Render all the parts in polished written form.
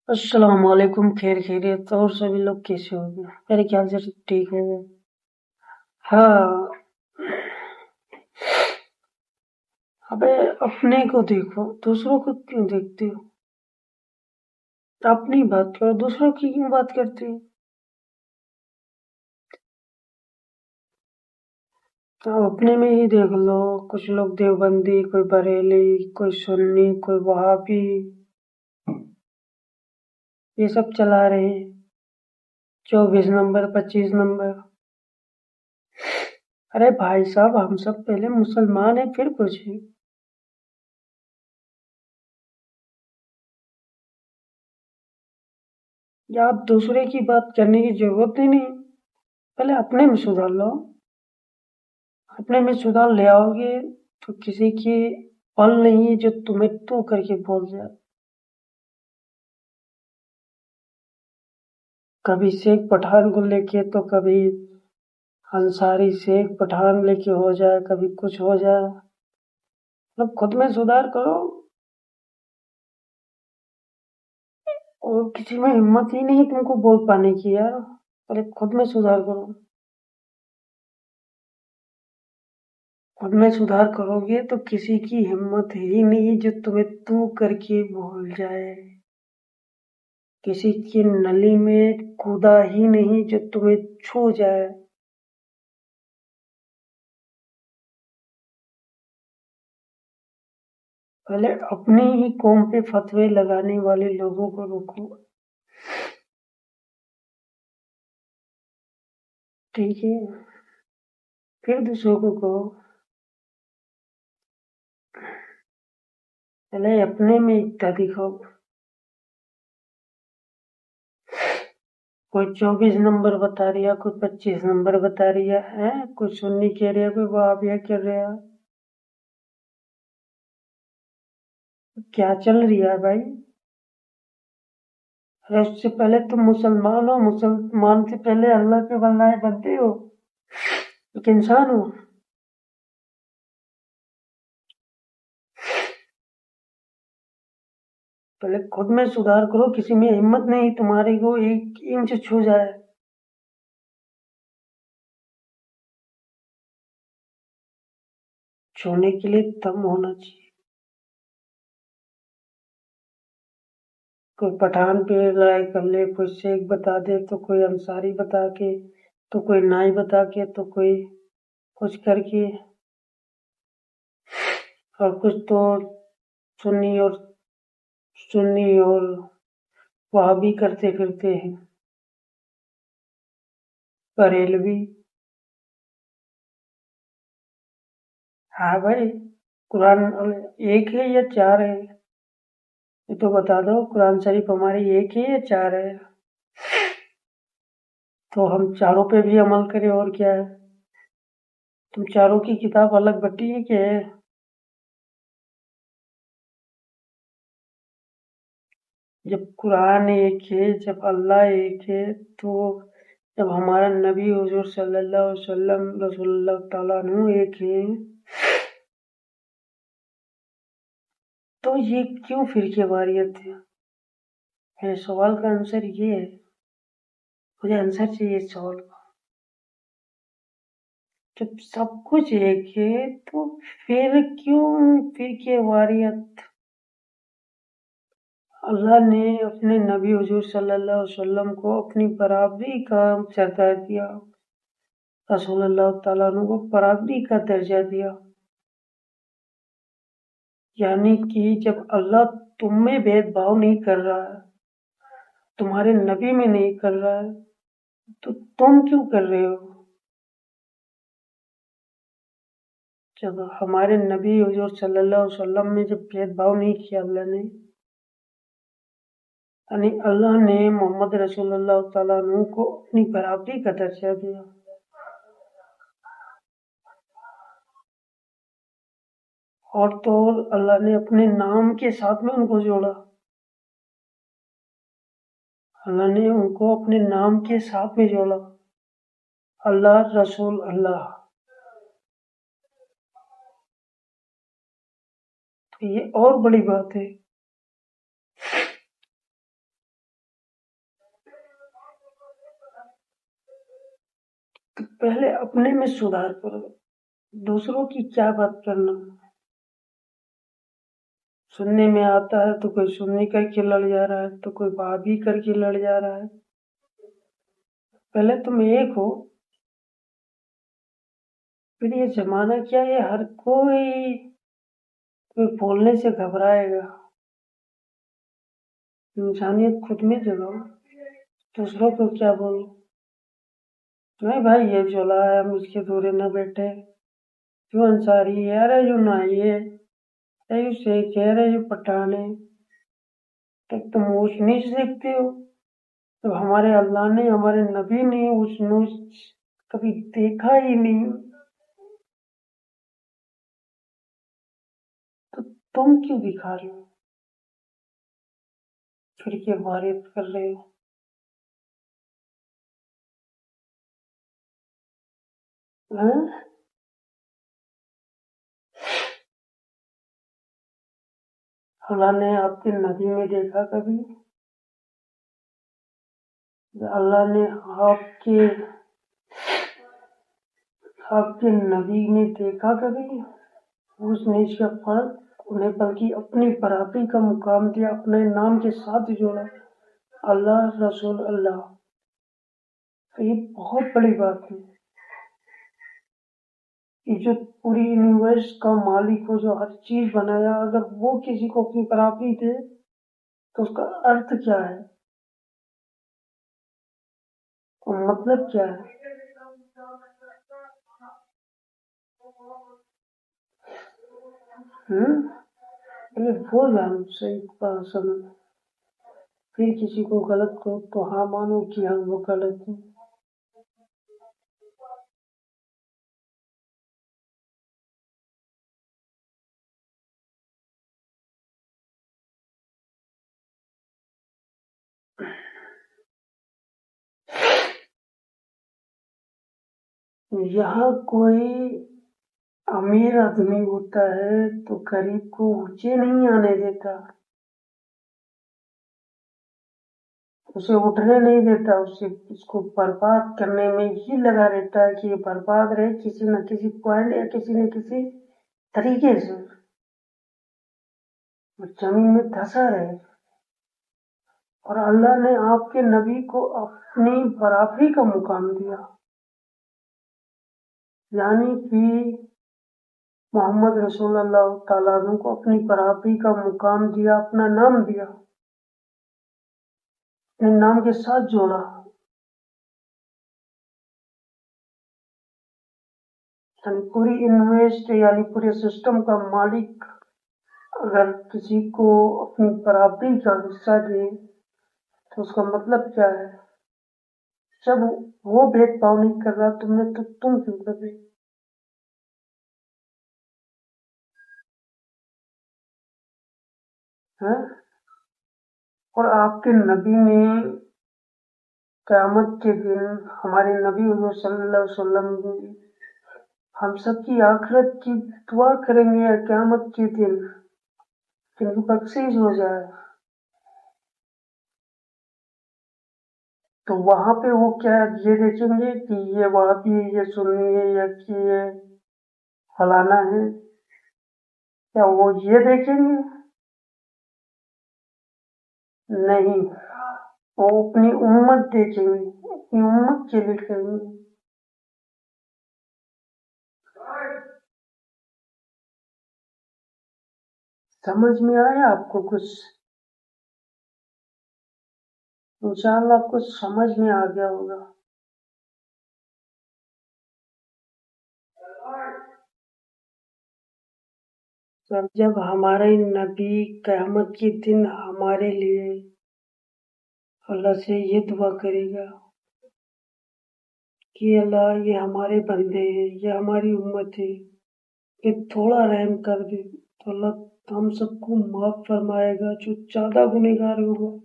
अस्सलाम वालेकुम। खैर खैरियत और सभी लोग कैसे होंगे? मेरे ख्याल से ठीक होंगे। हाँ, अबे अपने को देखो, दूसरों को क्यों देखते हो? अपनी बात करो, दूसरों की क्यों बात करते हो? तो अपने में ही देख लो, कुछ लोग देवबंदी, कोई बरेली, कोई सुन्नी, कोई वहाबी, ये सब चला रहे हैं। 24 नंबर, 25 नंबर। अरे भाई साहब, हम सब पहले मुसलमान हैं, फिर कुछ है। या आप दूसरे की बात करने की जरूरत ही नहीं। पहले अपने में सुधार लो। अपने में सुधार ले आओगे तो किसी की पल नहीं है जो तुम्हें तू करके बोल जाए। कभी शेख पठान को लेके तो कभी अंसारी शेख पठान लेके हो जाए, कभी कुछ हो जाए। मतलब खुद में सुधार करो। और किसी में हिम्मत ही नहीं तुमको बोल पाने की यार। पहले खुद में सुधार करो। खुद में सुधार करोगे तो किसी की हिम्मत ही नहीं जो तुम्हें तू करके बोल जाए। किसी की नली में कूदा ही नहीं जो तुम्हें छू जाए। पहले अपनी ही कौम पे फतवे लगाने वाले लोगों को रोको। ठीक है, फिर दूसरों को कहो। पहले अपने में एकता दिखाओ। कोई 24 नंबर बता रही है, कोई 25 नंबर बता रही है, कोई सुन्नी कह रही है, कोई वहाबिया कह रहा है। क्या चल रही है भाई? अरे उससे पहले तुम मुसलमान हो, मुसलमान से पहले अल्लाह के बंदे बनते हो, एक इंसान हो। पहले खुद में सुधार करो। किसी में हिम्मत नहीं तुम्हारी को 1 इंच छू जाए। छूने के लिए दम होना चाहिए। कोई पठान पे लड़ाई कर ले, कोई शेख बता दे, तो कोई अंसारी बता के, तो कोई नाई बता के, तो कोई कुछ करके, और कुछ तो सुन्नी और सुन्नी और वहाबी करते फिरते हैं। बरेलवी। हाँ भाई, कुरान एक है या 4 है? ये तो बता दो, कुरान शरीफ हमारी एक है या 4 है? तो हम चारों पे भी अमल करें, और क्या है? तुम चारों की किताब अलग बटी है क्या है? जब कुरान एक है, जब अल्लाह एक है, तो जब हमारा नबी हुजूर सल्लल्लाहु अलैहि वसल्लम रसूलुल्लाह ताला अन्हु एक है, तो ये क्यों फिरके वारियत है? मेरे सवाल का आंसर ये है। मुझे आंसर चाहिए इस सवाल का। जब सब कुछ एक है तो फिर क्यों फिरके वारियत? अल्लाह ने अपने नबी हुजूर सल्लल्लाहु अलैहि वसल्लम को अपनी बराबरी का दर्जा दिया। रसूलुल्लाह ताला अन्हु को बराबरी का दर्जा दिया। यानी कि जब अल्लाह तुम में भेदभाव नहीं कर रहा है, तुम्हारे नबी में नहीं कर रहा है, तो तुम क्यों कर रहे हो? जब हमारे नबी हुजूर सल्लल्लाहु अलैहि वसल्लम में जब भेदभाव नहीं किया अल्लाह ने, यानी अल्लाह ने मोहम्मद रसूलुल्लाह ताला अन्हु को अपनी बराबरी का दर्जा दिया। और तो और अल्लाह ने अपने नाम के साथ में उनको जोड़ा। अल्लाह ने उनको अपने नाम के साथ में जोड़ा। अल्लाह रसूल अल्लाह। तो ये और बड़ी बात है। پہلے اپنے میں سدھار کرو، دوسروں کی کیا بات کرنا۔ سننے میں آتا ہے تو کوئی سننے کر کے لڑ جا رہا ہے، تو کوئی بات ہی کر کے لڑ جا رہا ہے۔ پہلے تم ایک ہو، پھر یہ زمانہ کیا ہے، ہر کوئی بولنے سے گھبرائے گا۔ انسانیت خود میں جگاؤ، دوسروں کو کیا بولو۔ نہیں بھائی یہ جولا ہے، ہم اس کے دورے نہ بیٹھے، جو انصاری ہے، ارے جو نائی ہے، جو شیخ ہے، ارے جو پٹھان ہے، تم اونچ نیچ دیکھتے ہو۔ تو ہمارے اللہ نے، ہمارے نبی نے اونچ نیچ کبھی دیکھا ہی نہیں، تو تم کیوں دکھا رہے ہو، فرقے وارث کر رہے ہو۔ اللہ نے آپ کے نبی میں دیکھا کبھی؟ اللہ نے آپ کے نبی نے دیکھا کبھی اس نیچ کا فرق؟ انہیں بلکہ اپنی برابری کا مقام دیا، اپنے نام کے ساتھ جوڑا، اللہ رسول اللہ۔ تو یہ بہت بڑی بات ہے کہ جو پوری یونیورس کا مالک ہو، جو ہر چیز بنایا، اگر وہ کسی کو اپنی برابری دے تو اس کا ارتھ کیا ہے، مطلب کیا ہے؟ وہ جان صحیح سمجھ، پھر کسی کو غلط کو تو ہاں مانو کہ ہاں وہ غلط ہے۔ یہاں کوئی امیر آدمی ہوتا ہے تو غریب کو اونچے نہیں آنے دیتا، اسے اٹھنے نہیں دیتا، اس کو برباد کرنے میں ہی لگا رہتا ہے کہ یہ برباد رہے کسی نہ کسی پوائنٹ یا کسی نہ کسی طریقے سے، زمین میں دھسا رہے۔ اور اللہ نے آپ کے نبی کو اپنی برابری کا مقام دیا، یعنی کہ محمد رسول اللہ تعالیٰ عنہ کو اپنی برابری کا مقام دیا، اپنا نام دیا، اپنے نام کے ساتھ جوڑا۔ یعنی پوری انویسٹ، یعنی پورے سسٹم کا مالک اگر کسی کو اپنی برابری کا حصہ دے تو اس کا مطلب کیا ہے؟ جب وہ بھید بھاؤ نہیں کر رہا تم نے تو تم کیوں کر رہے؟ اور آپ کے نبی نے قیامت کے دن، ہمارے نبی حضور صلی اللہ علیہ وسلم ہم سب کی آخرت کی دعا کریں گے یا قیامت کے دن کہ ان کی بخشش ہو جائے، تو وہاں پہ وہ کیا یہ دیکھیں گے کہ یہ وہابی ہے، یہ سنی ہے، یا کہ یہ فلانا ہے؟ کیا وہ یہ دیکھیں گے؟ نہیں، وہ اپنی امت دیکھیں گے، اپنی امت کے لیے کریں گے۔ سمجھ میں آیا آپ کو کچھ؟ انشاءاللہ کچھ سمجھ میں آ گیا ہوگا۔ جب ہمارے نبی قیامت کے دن ہمارے لیے اللہ سے یہ دعا کرے گا کہ اللہ یہ ہمارے بندے ہیں، یہ ہماری امت ہے، کہ تھوڑا رحم کر دے، تو اللہ ہم سب کو معاف فرمائے گا۔ جو زیادہ گنہگار ہوگا،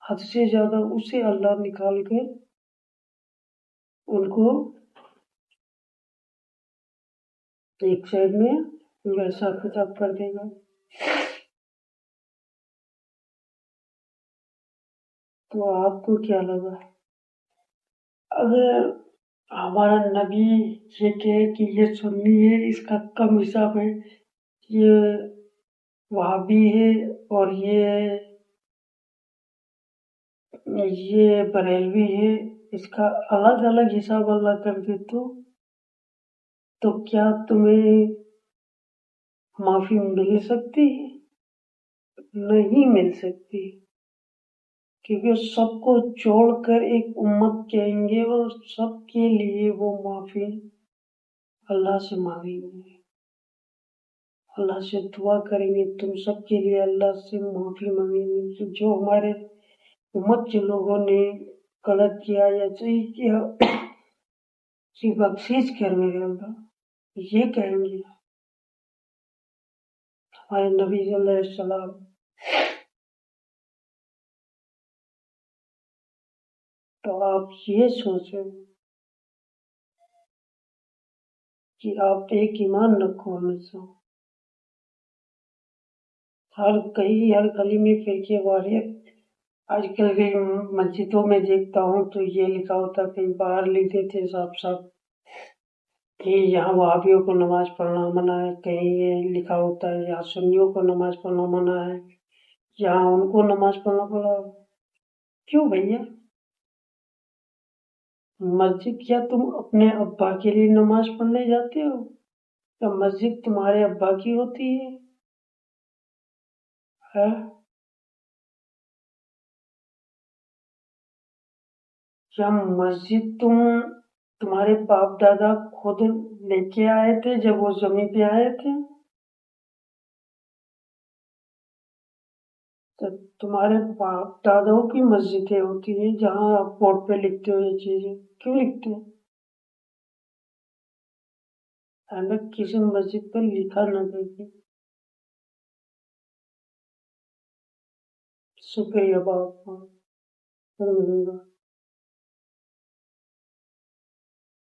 حد سے زیادہ، اسے اللہ نکال کر ان کو ایک سائڈ میں ویسا خطاب کر دے گا۔ تو آپ کو کیا لگا؟ اگر हमारा नबी ये कहे कि ये सुन्नी है, इसका कम हिसाब है, ये वहाबी है, और ये बरेलवी है, इसका अलग अलग हिसाब अल्लाह कर दे तो क्या तुम्हें माफी मिल सकती है? नहीं मिल सकती, क्योंकि सबको छोड़कर एक उम्मत कहेंगे और सबके लिए वो माफी अल्लाह से मांगेंगे, अल्लाह से दुआ करेंगे, तुम सबके लिए अल्लाह से माफी मांगेंगे। तो जो हमारे उम्मत के लोगों ने गलत किया या सही किया, उसकी बख्शीश कर मेरे अल्लाह, ये कहेंगे हमारे नबी सल्लल्लाहु। तो आप ये सोचो कि आप एक ईमान रखो हमेशा। हर गली में फिरके वाले, आजकल भी मस्जिदों में देखता हूँ तो ये लिखा होता, कहीं बाहर लिख देते साफ साफ कि यहाँ वहाबियों को नमाज पढ़ना मना है, कहीं ये लिखा होता है यहाँ सुन्नियों को नमाज पढ़ना मना है, यहाँ उनको नमाज पढ़ना पड़ा। क्यों भैया? मस्जिद क्या तुम अपने अब्बा के लिए नमाज पढ़ने जाते हो, या मस्जिद तुम्हारे अब्बा की होती है? या मस्जिद तुम्हारे बाप दादा खुद लेके आए थे जब वो जमीन पे आए थे? तो तुम्हारे बाप दादाओं की मस्जिदें होती है जहाँ आप बोर्ड पे लिखते हो ये चीजें, क्यों लिखते हो? हमें किसी मस्जिद पर लिखा ना देखे। शुक्रिया बाप।